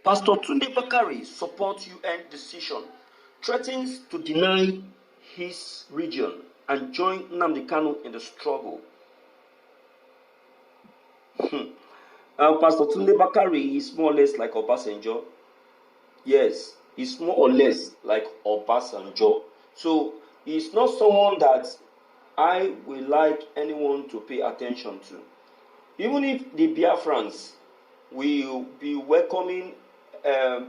Pastor Tunday Bakare supports UN decision, threatens to deny his region and join Nnamdi Kanu in the struggle. Pastor Tunday Bakare is more or less like Obasanjo. Yes, he's more or less like Obasanjo. So he's not someone that I will like anyone to pay attention to. Even if the Biafrans will be welcoming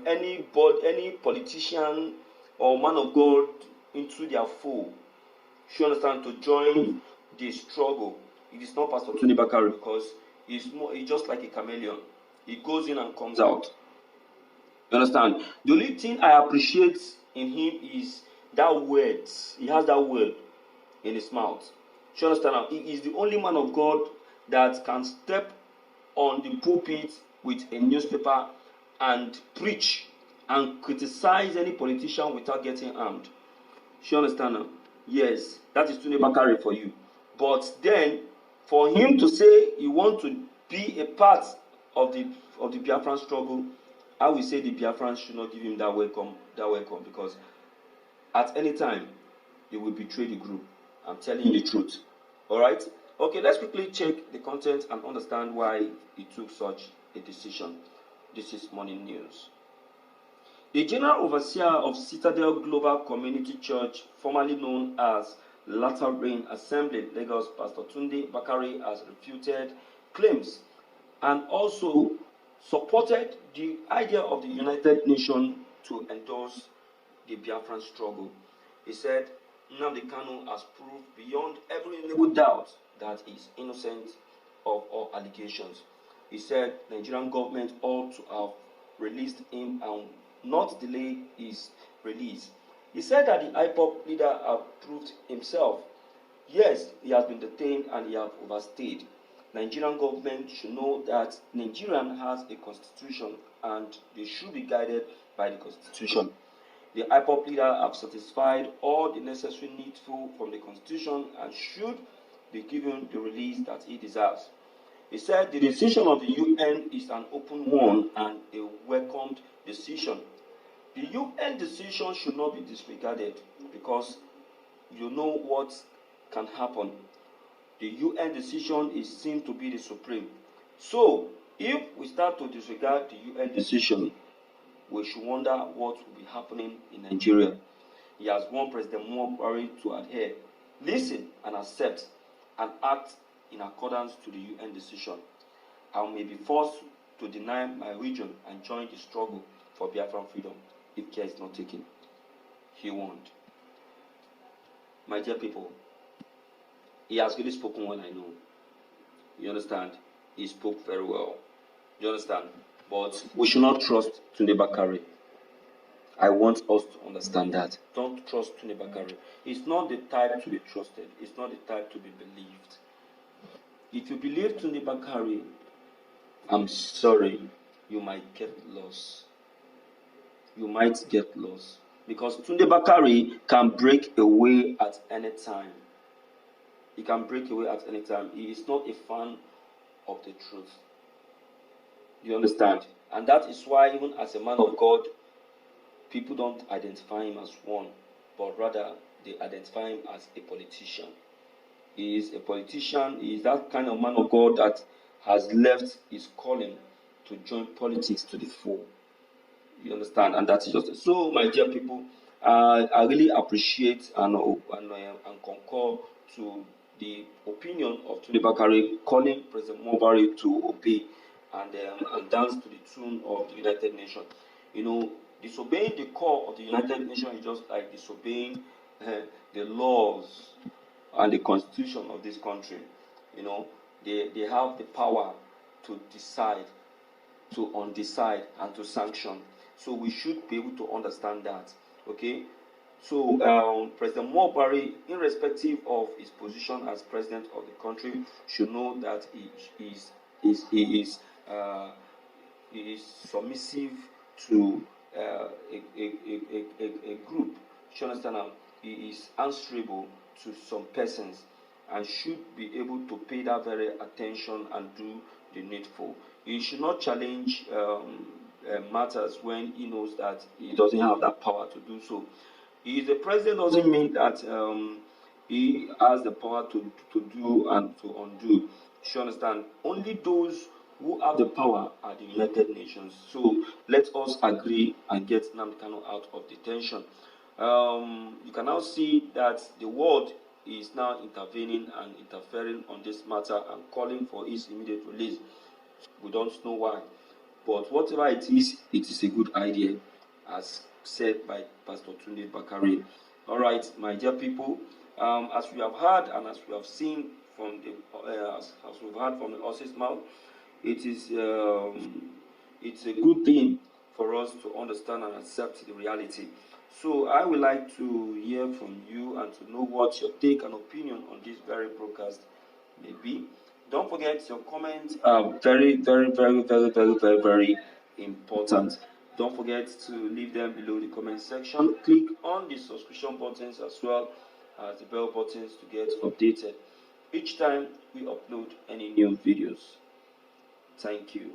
any politician or man of God into their fold, you understand, to join the struggle, it is not Pastor Tunday Bakare, because he's just like a chameleon. He goes in and comes out. You understand? The only thing I appreciate in him is that word. He has that word in his mouth. You understand? He is the only man of God that can step on the pulpit with a newspaper and preach and criticize any politician without getting armed. You understand now? Yes, that is Tunday Bakare for you. But then, for him to say he wants to be a part of the Biafran struggle, I will say the Biafrans should not give him that welcome, because at any time he will betray the group. I'm telling you the truth. All right? Okay, let's quickly check the content and understand why he took such a decision. This is Morning News. The General Overseer of Citadel Global Community Church, formerly known as Latter Rain Assembly, Lagos, Pastor Tunday Bakare, has refuted claims and also supported the idea of the United Nations to endorse the Biafran struggle. He said Nnamdi Kanu has proved beyond every reasonable doubt that he is innocent of all allegations. He said Nigerian government ought to have released him and not delay his release. He said that the IPOB leader has proved himself. Yes, he has been detained and he has overstayed. Nigerian government should know that Nigeria has a constitution and they should be guided by the constitution. The IPOB leader have satisfied all the necessary needful from the constitution and should be given the release that he deserves. He said the decision of the UN is an open one and a welcomed decision. The UN decision should not be disregarded because you know what can happen. The UN decision is seen to be the supreme. So, if we start to disregard the UN decision, we should wonder what will be happening in Nigeria. He has warned President Bakare to adhere, listen and accept and act in accordance to the UN decision. I may be forced to deny my region and join the struggle for Biafran freedom if care is not taken. He warned. My dear people, he has really spoken well, I know. You understand? He spoke very well. You understand? But we should not trust Tunday Bakare. I want us to understand that. Don't trust Tunday Bakare. He's not the type to be trusted. He's not the type to be believed. If you believe Tunday Bakare, I'm sorry, you might get lost. You might get lost. Because Tunday Bakare can break away at any time. He can break away at any time. He is not a fan of the truth. You understand? And that is why even as a man of God, people don't identify him as one, but rather they identify him as a politician. He is a politician. He is that kind of man of God that has left his calling to join politics to the full. You understand? And that is just it. So, my dear people, I really appreciate and concur to the opinion of Tunday Bakare calling President Bakare to obey and dance to the tune of the United Nations. You know, disobeying the call of the United Nations is just like disobeying the laws and the constitution of this country. You know, they have the power to decide, to undecide, and to sanction. So we should be able to understand that. Okay? So President Bakare, irrespective of his position as president of the country, should know that he is submissive to a group. You understand now? He is answerable to some persons and should be able to pay that very attention and do the needful. He should not challenge matters when he knows that he doesn't have that power to do so. He is the president doesn't mean that he has the power to do and to undo. You understand? Only those who have the power are the United Nations. So let us agree and get Nnamdi Kanu out of detention. You can now see that the world is now intervening and interfering on this matter and calling for his immediate release. We don't know why, but whatever it is a good idea, as said by Pastor Tunday Bakare. All right, my dear people, as we have heard and as we have seen from the as we've heard from the horse's mouth, it is it's a good thing for us to understand and accept the reality. So I would like to hear from you and to know what your take and opinion on this very broadcast may be. Don't forget your comments are very, very, very, very, very, very, very important. Don't forget to leave them below the comment section. Click on the subscription buttons as well as the bell buttons to get updated each time we upload any new videos. Thank you.